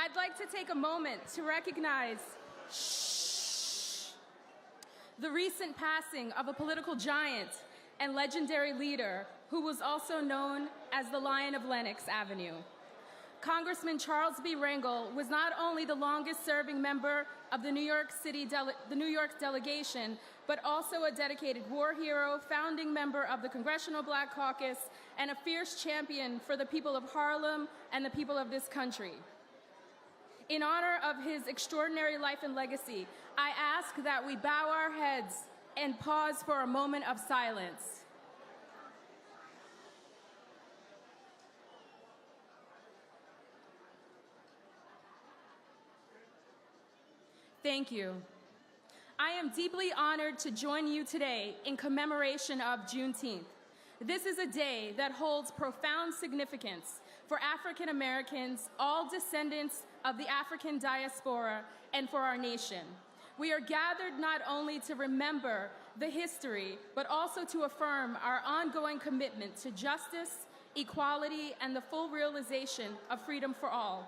I'd like to take a moment to recognize the recent passing of a political giant and legendary leader who was also known as the Lion of Lenox Avenue. Congressman Charles B. Rangel was not only the longest-serving member of the New York delegation, but also a dedicated war hero, founding member of the Congressional Black Caucus, and a fierce champion for the people of Harlem and the people of this country. In honor of his extraordinary life and legacy, I ask that we bow our heads and pause for a moment of silence. Thank you. I am deeply honored to join you today in commemoration of Juneteenth. This is a day that holds profound significance for African Americans, all descendants of the African diaspora, and for our nation. We are gathered not only to remember the history, but also to affirm our ongoing commitment to justice, equality, and the full realization of freedom for all.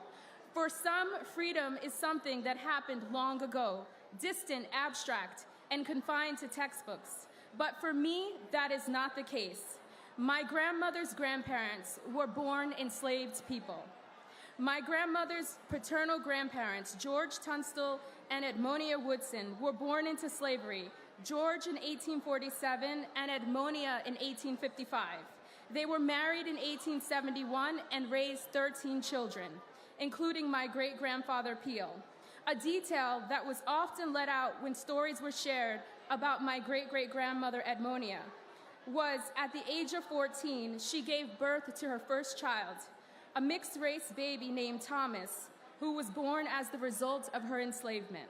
For some, freedom is something that happened long ago, distant, abstract, and confined to textbooks. But for me, that is not the case. My grandmother's grandparents were born enslaved people. My grandmother's paternal grandparents, George Tunstall and Edmonia Woodson, were born into slavery, George in 1847 and Edmonia in 1855. They were married in 1871 and raised 13 children, including my great-grandfather Peel. A detail that was often let out when stories were shared about my great-great-grandmother Edmonia was at the age of 14, she gave birth to her first child, a mixed-race baby named Thomas, who was born as the result of her enslavement.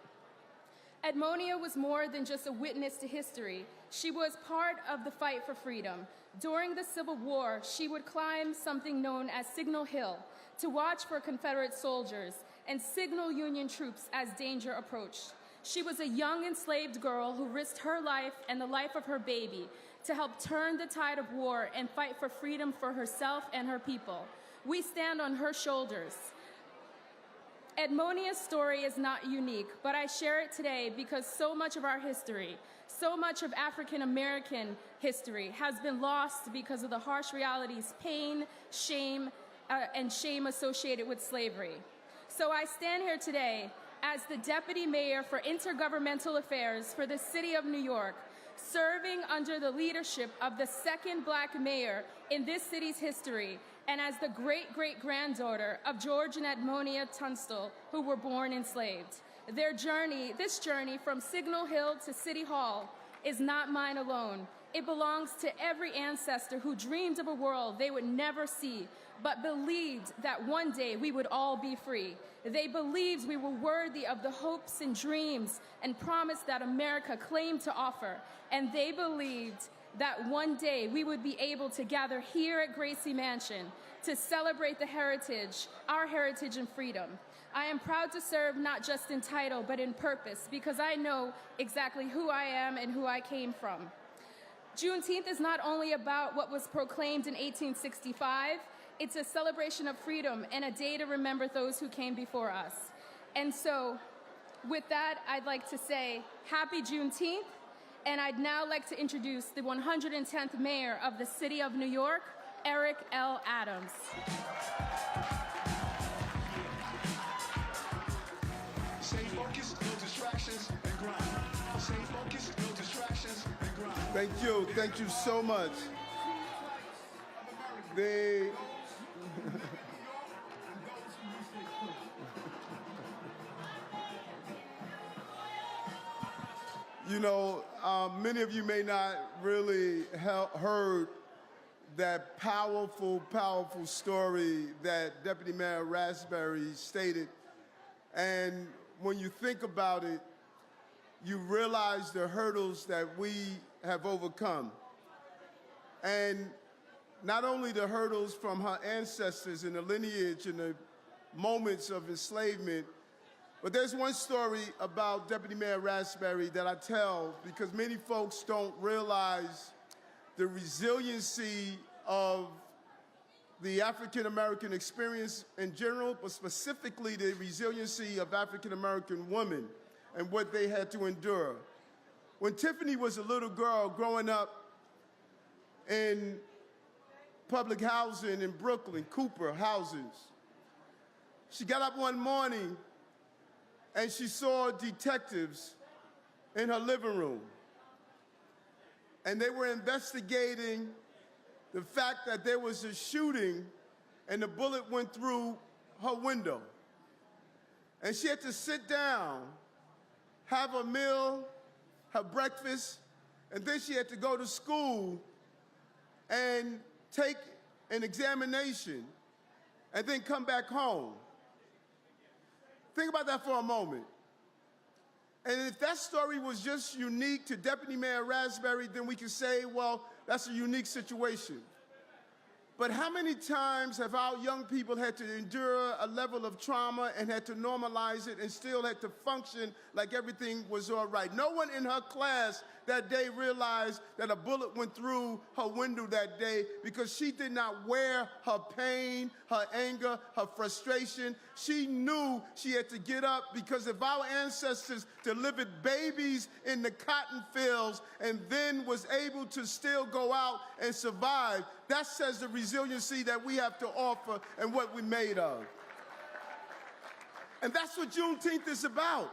Edmonia was more than just a witness to history. She was part of the fight for freedom. During the Civil War, she would climb something known as Signal Hill to watch for Confederate soldiers and signal Union troops as danger approached. She was a young enslaved girl who risked her life and the life of her baby to help turn the tide of war and fight for freedom for herself and her people. We stand on her shoulders. Edmonia's story is not unique, but I share it today because so much of our history, so much of African American history has been lost because of the harsh realities, pain, shame, and shame associated with slavery. So I stand here today as the Deputy Mayor for Intergovernmental Affairs for the City of New York, serving under the leadership of the second Black mayor in this city's history, and as the great-great-granddaughter of George and Edmonia Tunstall, who were born enslaved. This journey from Signal Hill to City Hall is not mine alone. It belongs to every ancestor who dreamed of a world they would never see, but believed that one day we would all be free. They believed we were worthy of the hopes and dreams and promise that America claimed to offer. And they believed that one day we would be able to gather here at Gracie Mansion to celebrate our heritage and freedom. I am proud to serve not just in title, but in purpose, because I know exactly who I am and who I came from. Juneteenth is not only about what was proclaimed in 1865, it's a celebration of freedom and a day to remember those who came before us. And so, with that, I'd like to say happy Juneteenth, and I'd now like to introduce the 110th Mayor of the City of New York, Eric L. Adams. Stay focused, no distractions, and grind. Stay focused, no distractions, and grind. Thank you so much. Many of you may not really heard that powerful story that Deputy Mayor Raspberry stated. And when you think about it, you realize the hurdles that we have overcome. And not only the hurdles from her ancestors and the lineage and the moments of enslavement, but there's one story about Deputy Mayor Raspberry that I tell because many folks don't realize the resiliency of the African American experience in general, but specifically the resiliency of African American women and what they had to endure. When Tiffany was a little girl growing up in public housing in Brooklyn, Cooper houses, she got up one morning and she saw detectives in her living room. And they were investigating the fact that there was a shooting and the bullet went through her window. And she had to sit down, have a meal, have breakfast, and then she had to go to school and take an examination and then come back home. Think about that for a moment. And if that story was just unique to Deputy Mayor Raspberry, then we could say, well, that's a unique situation. But how many times have our young people had to endure a level of trauma and had to normalize it and still had to function like everything was all right? No one in her class that day realized that a bullet went through her window that day because she did not wear her pain, her anger, her frustration. She knew she had to get up because if our ancestors delivered babies in the cotton fields and then was able to still go out and survive, that says the resiliency that we have to offer and what we're made of. And that's what Juneteenth is about.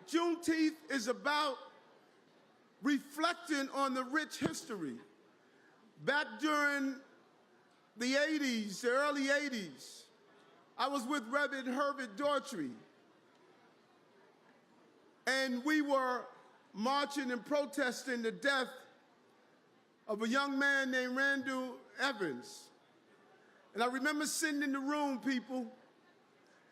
Juneteenth is about reflecting on the rich history. Back during the 80s, the early 80s, I was with Reverend Herbert Daughtry, and we were marching and protesting the death of a young man named Randall Evans. And I remember sitting in the room, people,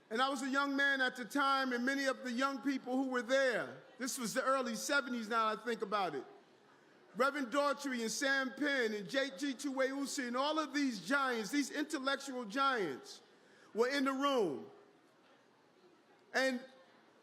and I was a young man at the time, and many of the young people who were there, this was the early 70s now I think about it, Reverend Daughtry and Sam Penn and J.G. Tuweusi and all of these giants, these intellectual giants, were in the room. And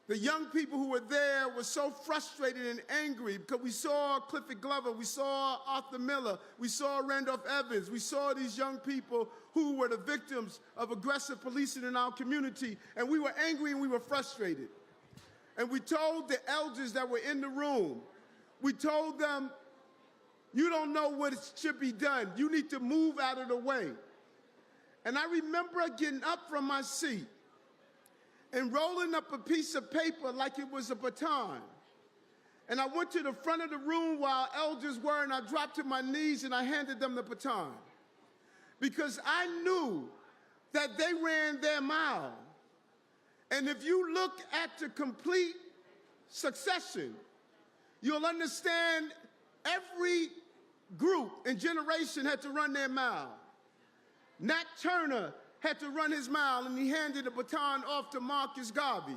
the young people who were there were so frustrated and angry because we saw Clifford Glover, we saw Arthur Miller, we saw Randolph Evans, we saw these young people who were the victims of aggressive policing in our community, and we were angry and we were frustrated. And we told the elders that were in the room, we told them, you don't know what should be done. You need to move out of the way. And I remember getting up from my seat and rolling up a piece of paper like it was a baton. And I went to the front of the room while elders were, and I dropped to my knees and I handed them the baton. Because I knew that they ran their mile. And if you look at the complete succession, you'll understand every group and generation had to run their mile. Nat Turner had to run his mile, and he handed the baton off to Marcus Garvey.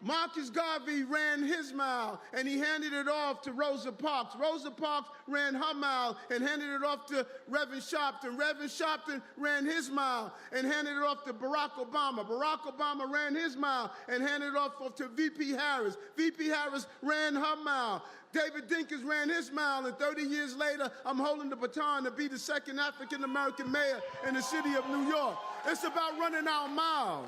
Marcus Garvey ran his mile, and he handed it off to Rosa Parks. Rosa Parks ran her mile and handed it off to Reverend Sharpton. Reverend Sharpton ran his mile and handed it off to Barack Obama. Barack Obama ran his mile and handed it off to VP Harris. VP Harris ran her mile. David Dinkins ran his mile, and 30 years later, I'm holding the baton to be the second African-American mayor in the city of New York. It's about running our mile.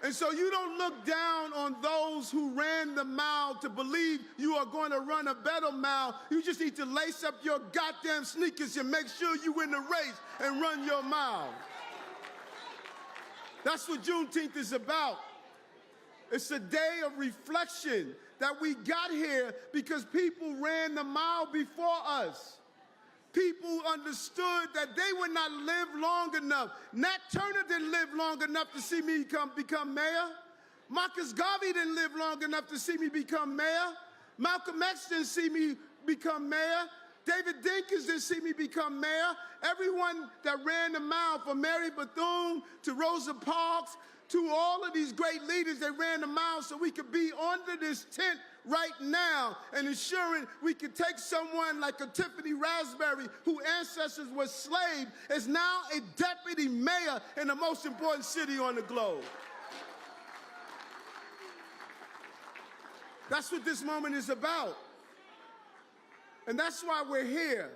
And so you don't look down on those who ran the mile to believe you are going to run a better mile. You just need to lace up your goddamn sneakers and make sure you win the race and run your mile. That's what Juneteenth is about. It's a day of reflection that we got here because people ran the mile before us. People understood that they would not live long enough. Nat Turner didn't live long enough to see me become mayor. Marcus Garvey didn't live long enough to see me become mayor. Malcolm X didn't see me become mayor. David Dinkins didn't see me become mayor. Everyone that ran the mile, from Mary Bethune to Rosa Parks to all of these great leaders that ran the mile so we could be under this tent right now and ensuring we could take someone like a Tiffany Raspberry, whose ancestors were slaves, is now a deputy mayor in the most important city on the globe. That's what this moment is about. And that's why we're here.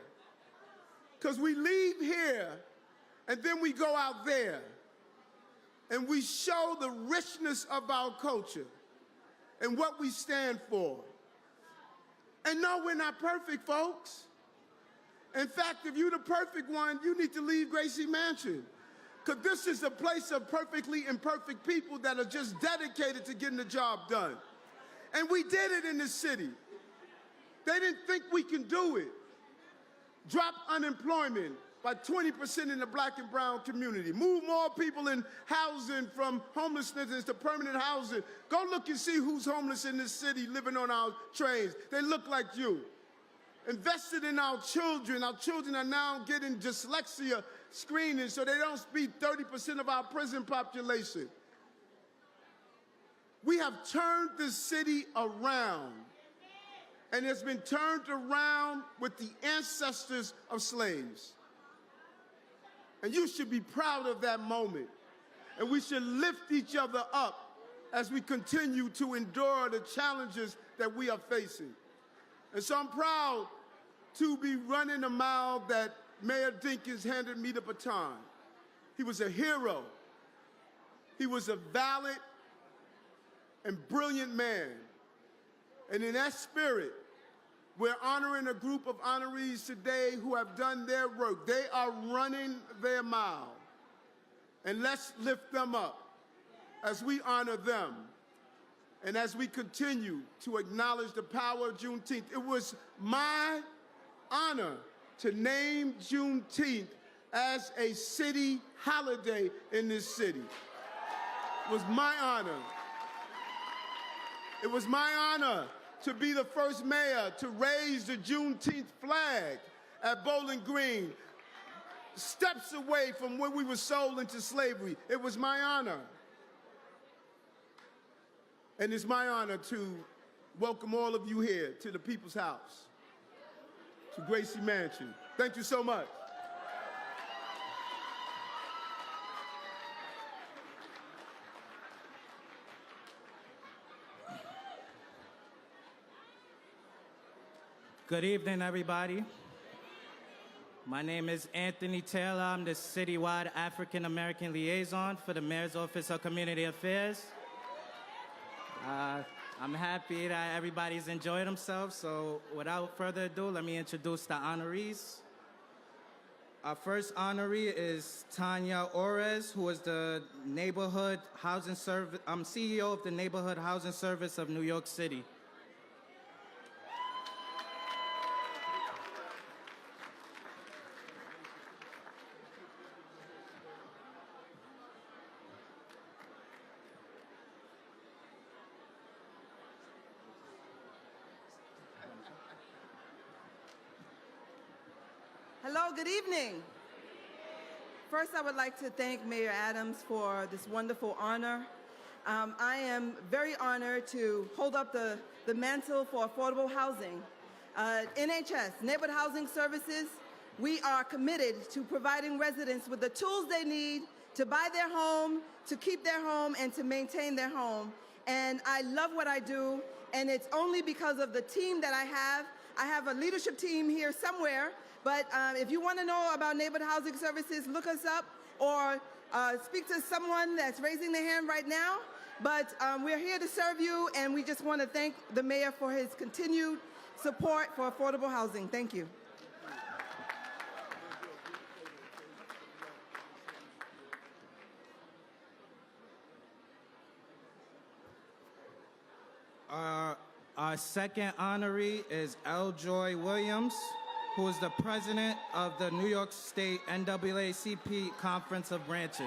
Because we leave here and then we go out there and we show the richness of our culture and what we stand for. And no, we're not perfect, folks. In fact, if you're the perfect one, you need to leave Gracie Mansion. Because this is a place of perfectly imperfect people that are just dedicated to getting the job done. And we did it in this city. They didn't think we can do it. Drop unemployment by 20% in the black and brown community. Move more people in housing from homelessness to permanent housing. Go look and see who's homeless in this city living on our trains. They look like you. Invested in our children. Our children are now getting dyslexia screening so they don't speak 30% of our prison population. We have turned this city around. And it's been turned around with the ancestors of slaves. And you should be proud of that moment. And we should lift each other up as we continue to endure the challenges that we are facing. And so I'm proud to be running a mile that Mayor Dinkins handed me the baton. He was a hero. He was a valiant and brilliant man. And in that spirit, we're honoring a group of honorees today who have done their work. They are running their mile. And let's lift them up as we honor them and as we continue to acknowledge the power of Juneteenth. It was my honor to name Juneteenth as a city holiday in this city. It was my honor. It was my honor to be the first mayor to raise the Juneteenth flag at Bowling Green, steps away from where we were sold into slavery. It was my honor. And it's my honor to welcome all of you here to the People's House, to Gracie Mansion. Thank you so much. Good evening, everybody. My name is Anthony Taylor. I'm the citywide African American liaison for the Mayor's Office of Community Affairs. I'm happy that everybody's enjoyed themselves, so without further ado, let me introduce the honorees. Our first honoree is Tanya Orez, who is the Neighborhood Housing Service, CEO of the Neighborhood Housing Service of New York City. Hello, good evening. First, I would like to thank Mayor Adams for this wonderful honor. I am very honored to hold up the mantle for affordable housing. NHS, Neighborhood Housing Services, we are committed to providing residents with the tools they need to buy their home, to keep their home, and to maintain their home. And I love what I do, and it's only because of the team that I have. I have a leadership team here somewhere. But if you want to know about Neighborhood Housing Services, look us up or speak to someone that's raising their hand right now. But we're here to serve you, and we just want to thank the mayor for his continued support for affordable housing. Thank you. Our second honoree is L. Joy Williams, who is the president of the New York State NAACP Conference of Branches.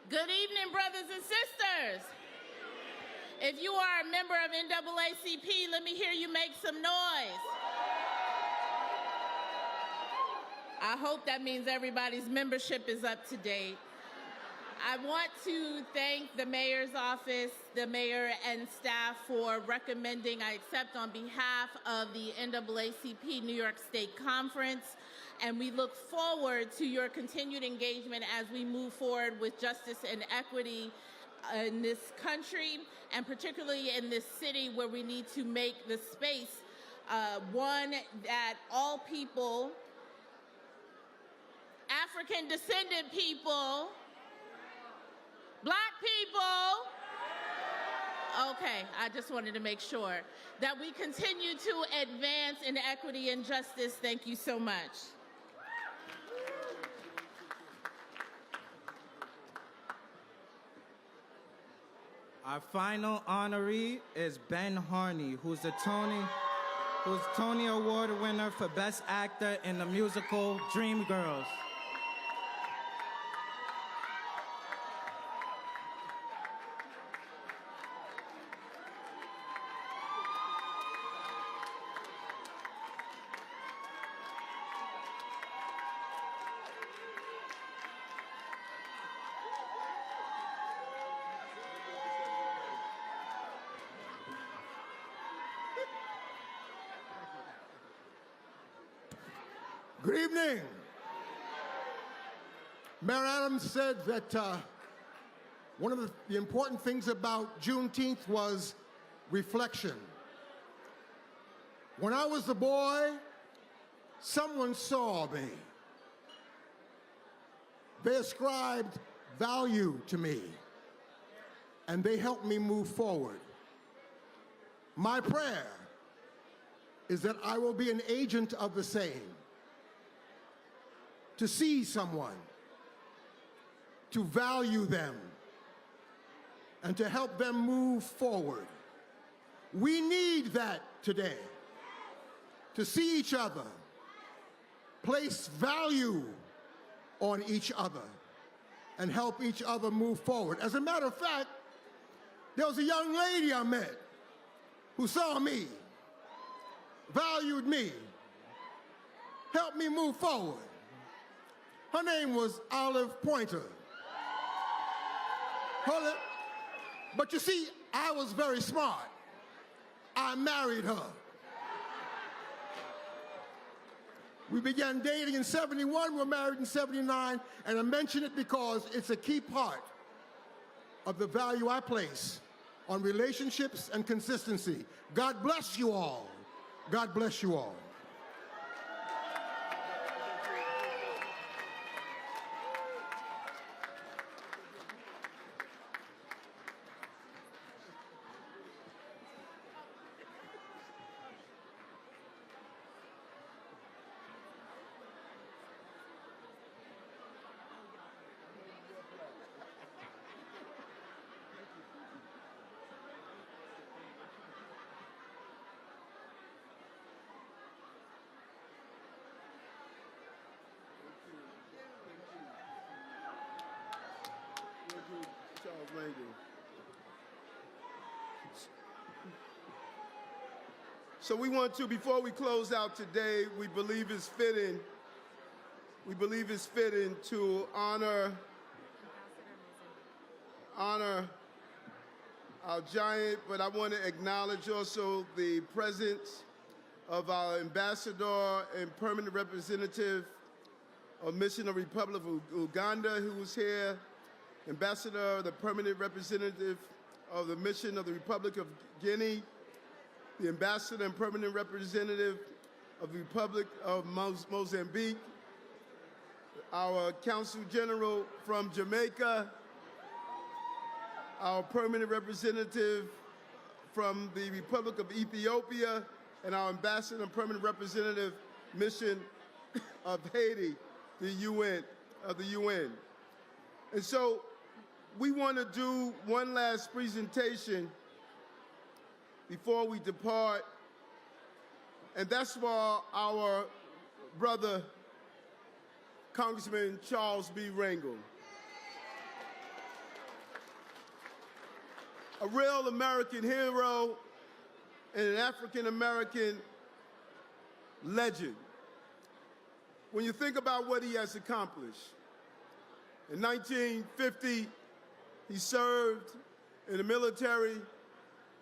Good evening, brothers and sisters. If you are a member of NAACP, let me hear you make some noise. I hope that means everybody's membership is up to date. I want to thank the mayor's office, the mayor and staff for recommending I accept on behalf of the NAACP New York State Conference, and we look forward to your continued engagement as we move forward with justice and equity in this country, and particularly in this city where we need to make the space one that all people, African descendant people, Black people, okay, I just wanted to make sure that we continue to advance in equity and justice. Thank you so much. Our final honoree is Ben Harney, who's Tony Award winner for Best Actor in the musical Dreamgirls. Good evening. Mayor Adams said that one of the important things about Juneteenth was reflection. When I was a boy, someone saw me. They ascribed value to me, and they helped me move forward. My prayer is that I will be an agent of the same. To see someone, to value them, and to help them move forward. We need that today, to see each other, place value on each other, and help each other move forward. As a matter of fact, there was a young lady I met who saw me, valued me, helped me move forward. Her name was Olive Pointer. But you see, I was very smart. I married her. We began dating in '71, we were married in '79, and I mention it because it's a key part of the value I place on relationships and consistency. God bless you all. God bless you all. Charles Rankin. So we want to, before we close out today, we believe it's fitting to honor our giant, but I want to acknowledge also the presence of our ambassador and permanent representative of Mission of the Republic of Uganda, who was here, ambassador, the permanent representative of the Mission of the Republic of Guinea, the ambassador and permanent representative of the Republic of Mozambique, our Consul General from Jamaica, our permanent representative from the Republic of Ethiopia, and our ambassador and permanent representative mission of Haiti, the UN. And so we want to do one last presentation before we depart, and that's for our brother, Congressman Charles B. Rangel. A real American hero and an African-American legend. When you think about what he has accomplished, In 1950, he served in the military.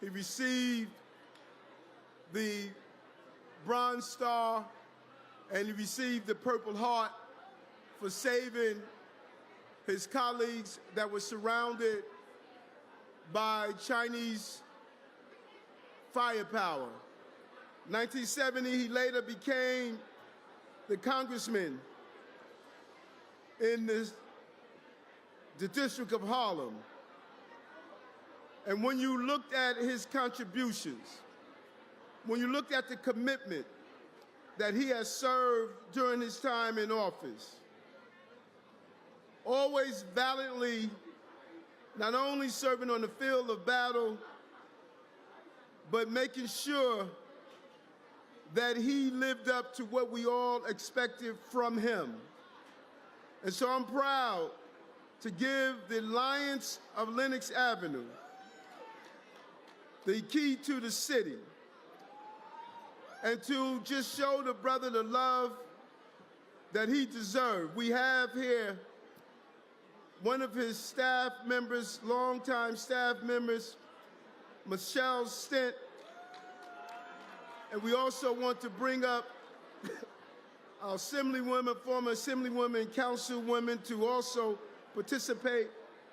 He received the Bronze Star, and he received the Purple Heart for saving his colleagues that were surrounded by Chinese firepower. 1970, he later became the congressman in the District of Harlem. And when you looked at his contributions, when you looked at the commitment that he has served during his time in office, always valiantly, not only serving on the field of battle, but making sure that he lived up to what we all expected from him. And so I'm proud to give the Lions of Lenox Avenue the key to the city, and to just show the brother the love that he deserved. We have here one of his staff members, longtime staff members, Michelle Stent, and we also want to bring up our Assemblywoman, former Assemblywoman and Councilwoman to also participate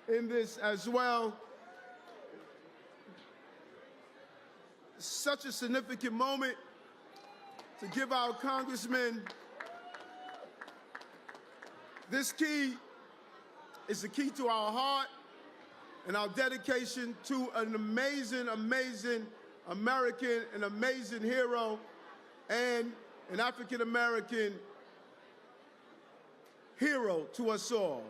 in this as well. Such a significant moment to give our congressman this key. Is the key to our heart and our dedication to an amazing, amazing American, an amazing hero, and an African-American hero to us all.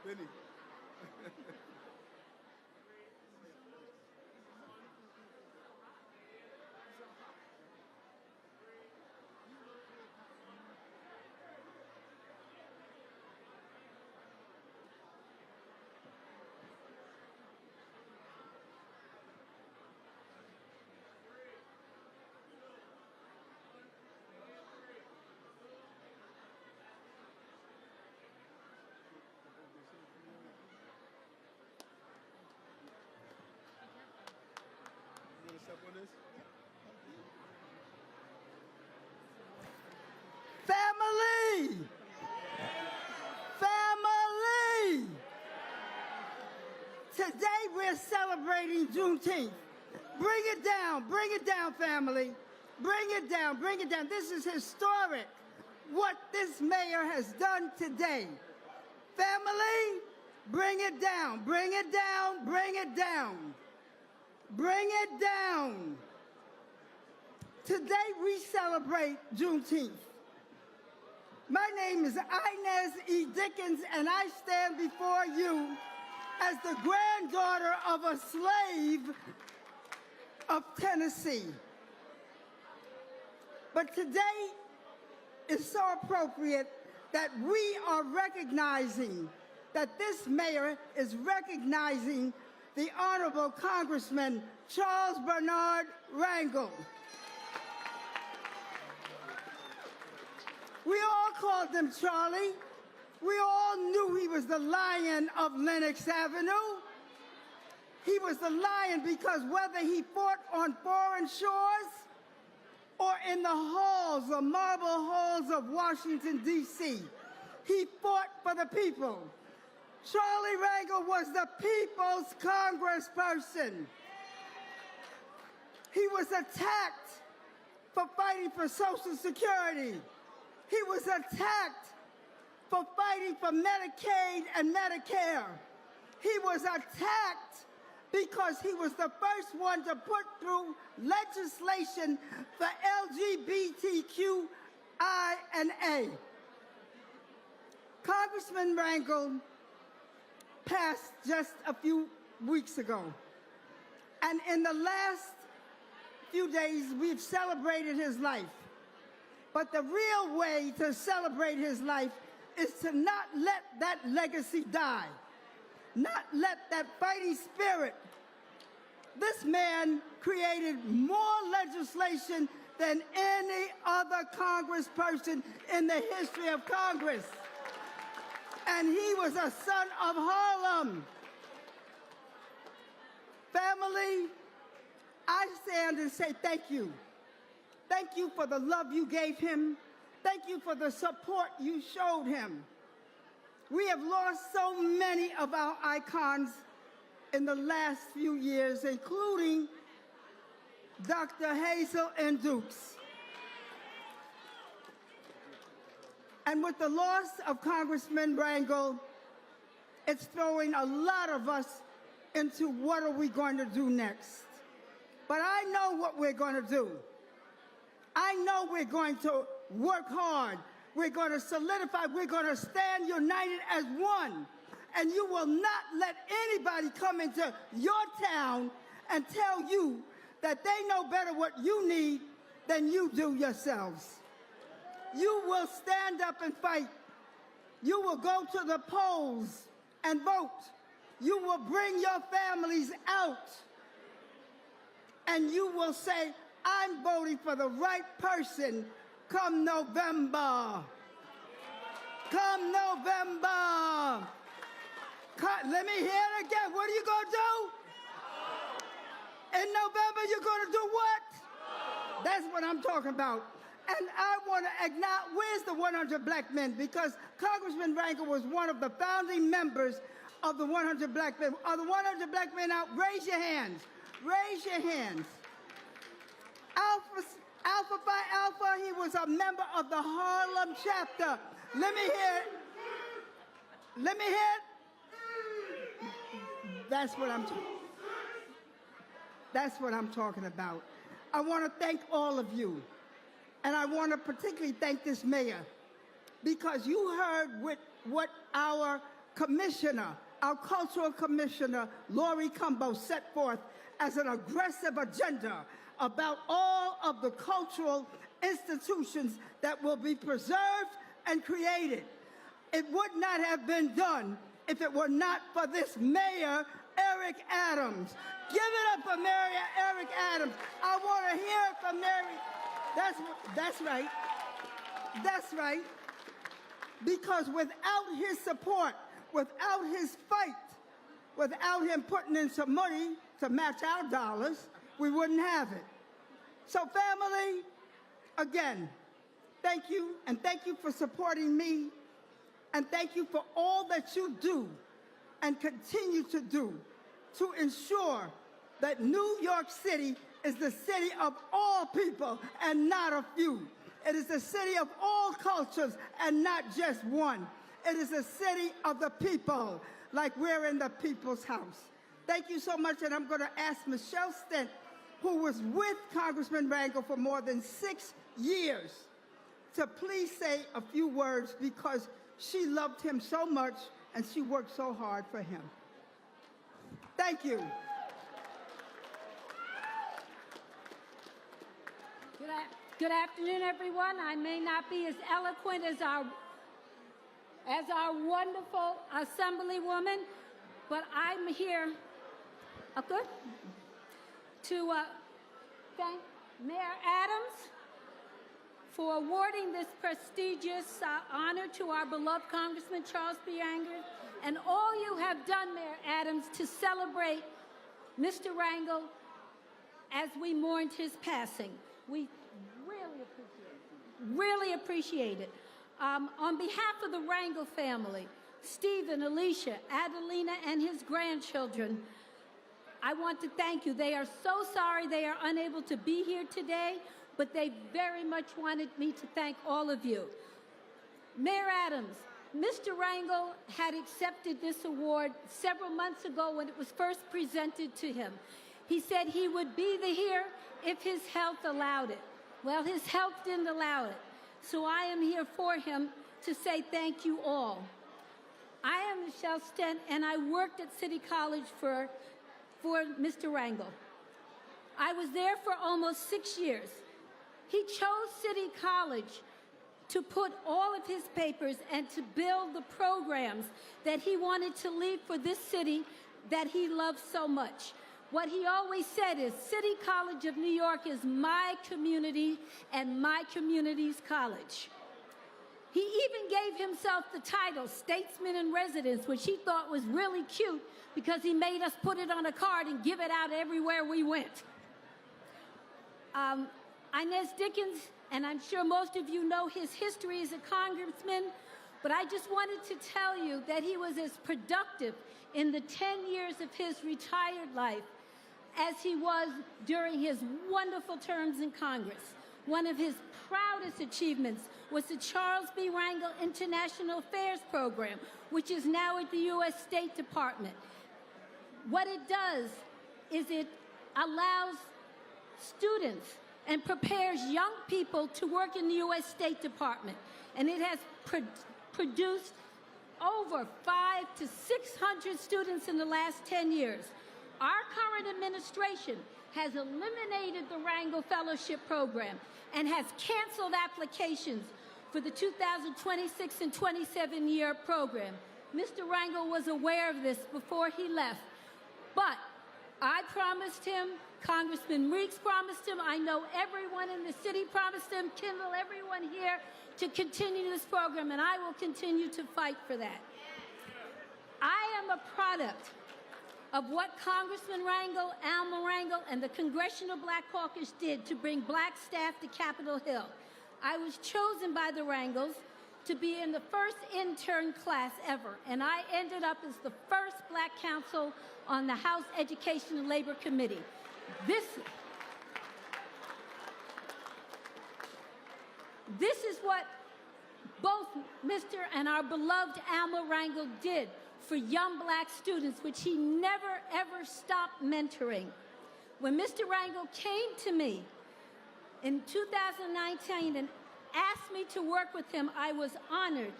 Benny. Family! Family! Today we're celebrating Juneteenth. Bring it down, family. Bring it down, bring it down. This is historic, what this mayor has done today. Family, bring it down, bring it down, bring it down. Bring it down. Today we celebrate Juneteenth. My name is Inez E. Dickens, and I stand before you as the granddaughter of a slave of Tennessee. But today is so appropriate that we are recognizing, that this mayor is recognizing the Honorable Congressman Charles Bernard Rangel. We all called him Charlie. We all knew he was the Lion of Lenox Avenue. He was the lion because whether he fought on foreign shores or in the halls, the marble halls of Washington, D.C., he fought for the people. Charlie Rangel was the people's congressperson. He was attacked for fighting for Social Security. He was attacked for fighting for Medicaid and Medicare. He was attacked because he was the first one to put through legislation for LGBTQIA. Congressman Rangel passed just a few weeks ago. And in the last few days, we've celebrated his life. But the real way to celebrate his life is to not let that legacy die, not let that fighting spirit. This man created more legislation than any other congressperson in the history of Congress. And he was a son of Harlem. Family, I stand and say thank you. Thank you for the love you gave him. Thank you for the support you showed him. We have lost so many of our icons in the last few years, including Dr. Hazel N. Dukes. And with the loss of Congressman Rangel, it's throwing a lot of us into what are we going to do next. But I know what we're going to do. I know we're going to work hard. We're going to solidify. We're going to stand united as one. And you will not let anybody come into your town and tell you that they know better what you need than you do yourselves. You will stand up and fight. You will go to the polls and vote. You will bring your families out. And you will say, I'm voting for the right person come November. Come November. Let me hear it again. What are you going to do? In November, you're going to do what? That's what I'm talking about. And I want to acknowledge, where's the 100 black men? Because Congressman Rangel was one of the founding members of the 100 black men. Are the 100 black men out? Raise your hands. Raise your hands. Alpha Phi Alpha, he was a member of the Harlem chapter. Let me hear it. Let me hear it. That's what I'm talking about. I want to thank all of you. And I want to particularly thank this mayor, because you heard what our commissioner, our cultural commissioner, Lori Cumbo, set forth as an aggressive agenda about all of the cultural institutions that will be preserved and created. It would not have been done if it were not for this mayor, Eric Adams. Give it up for Mayor Eric Adams. I want to hear it from Mary. That's right. That's right. Because without his support, without his fight, without him putting in some money to match our dollars, we wouldn't have it. So family, again, thank you, and thank you for supporting me, and thank you for all that you do and continue to do to ensure that New York City is the city of all people and not a few. It is the city of all cultures and not just one. It is the city of the people, like we're in the people's house. Thank you so much, and I'm going to ask Michelle Stent, who was with Congressman Rangel for more than 6 years, to please say a few words, because she loved him so much and she worked so hard for him. Thank you. Good afternoon, everyone. I may not be as eloquent as our wonderful assemblywoman, but I'm here to thank Mayor Adams for awarding this prestigious honor to our beloved Congressman Charles B. Anger, and all you have done, Mayor Adams, to celebrate Mr. Rangel as we mourned his passing. We really appreciate it. On behalf of the Rangel family, Stephen, Alicia, Adelina, and his grandchildren, I want to thank you. They are so sorry they are unable to be here today, but they very much wanted me to thank all of you. Mayor Adams, Mr. Rangel had accepted this award several months ago when it was first presented to him. He said he would be here if his health allowed it. Well, his health didn't allow it. So I am here for him to say thank you all. I am Michelle Stent, and I worked at City College for Mr. Rangel. I was there for almost 6 years. He chose City College to put all of his papers and to build the programs that he wanted to leave for this city that he loved so much. What he always said is, City College of New York is my community and my community's college. He even gave himself the title Statesman in Residence, which he thought was really cute because he made us put it on a card and give it out everywhere we went. Inez Dickens, and I'm sure most of you know his history as a congressman, but I just wanted to tell you that he was as productive in the 10 years of his retired life as he was during his wonderful terms in Congress. One of his proudest achievements was the Charles B. Rangel International Affairs Program, which is now at the U.S. State Department. What it does is it allows students and prepares young people to work in the U.S. State Department. And it has produced over 500 to 600 students in the last 10 years. Our current administration has eliminated the Rangel Fellowship Program and has canceled applications for the 2026 and 27 year program. Mr. Rangel was aware of this before he left, but I promised him, Congressman Reeks promised him, I know everyone in the city promised him, Kendall, everyone here, to continue this program, and I will continue to fight for that. I am a product of what Congressman Rangel, Alma Rangel, and the Congressional Black Caucus did to bring black staff to Capitol Hill. I was chosen by the Rangels to be in the first intern class ever, and I ended up as the first black counsel on the House Education and Labor Committee. This is what both Mr. and our beloved Alma Rangel did for young black students, which he never, ever stopped mentoring. When Mr. Rangel came to me in 2019 and asked me to work with him, I was honored.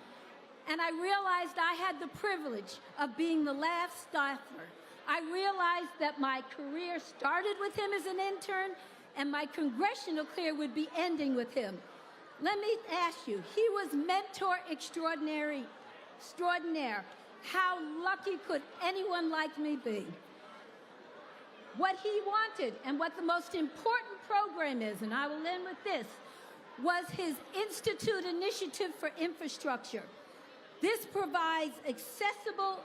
And I realized I had the privilege of being the last staffer. I realized that my career started with him as an intern, and my congressional career would be ending with him. Let me ask you, he was mentor extraordinaire. How lucky could anyone like me be? What he wanted, and what the most important program is, and I will end with this, was his Institute Initiative for Infrastructure. This provides accessible,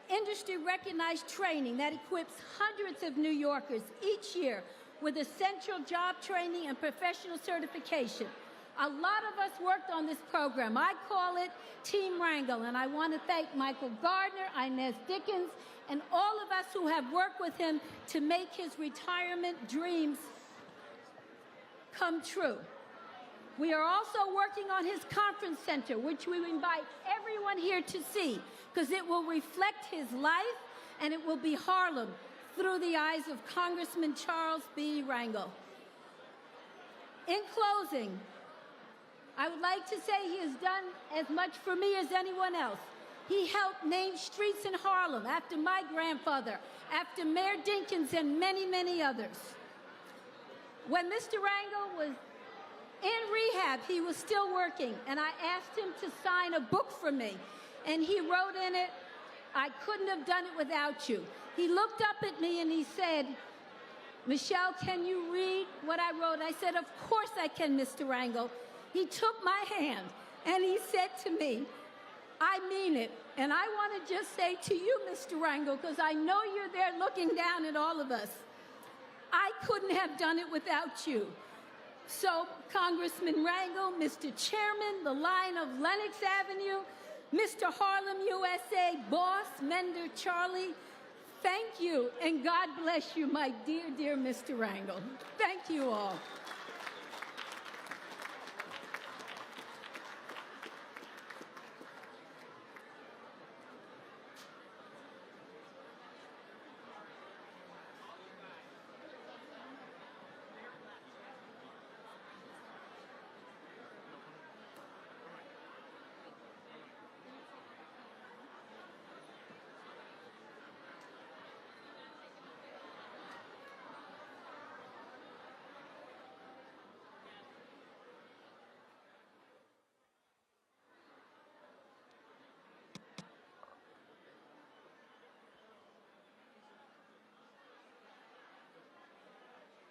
industry-recognized training that equips hundreds of New Yorkers each year with essential job training and professional certification. A lot of us worked on this program. I call it Team Rangel, and I want to thank Michael Gardner, Inez Dickens, and all of us who have worked with him to make his retirement dreams come true. We are also working on his conference center, which we invite everyone here to see, because it will reflect his life, and it will be Harlem through the eyes of Congressman Charles B. Rangel. In closing, I would like to say he has done as much for me as anyone else. He helped name streets in Harlem after my grandfather, after Mayor Dinkins, and many, many others. When Mr. Rangel was in rehab, he was still working, and I asked him to sign a book for me, and he wrote in it, "I couldn't have done it without you." He looked up at me and he said, "Michelle, can you read what I wrote?" I said, "Of course I can, Mr. Rangel." He took my hand and he said to me, "I mean it." And I want to just say to you, Mr. Rangel, because I know you're there looking down at all of us, I couldn't have done it without you. So, Congressman Rangel, Mr. Chairman, the line of Lenox Avenue, Mr. Harlem, USA, boss, Mender, Charlie, thank you, and God bless you, my dear, dear Mr. Rangel. Thank you all.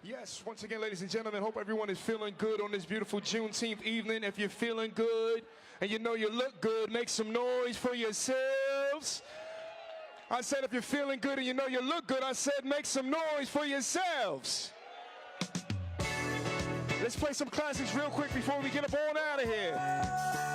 Yes, once again, ladies and gentlemen, hope everyone is feeling good on this beautiful Juneteenth evening. If you're feeling good and you know you look good, make some noise for yourselves. I said if you're feeling good and you know you look good, I said make some noise for yourselves. Let's play some classics real quick before we get up on out of here.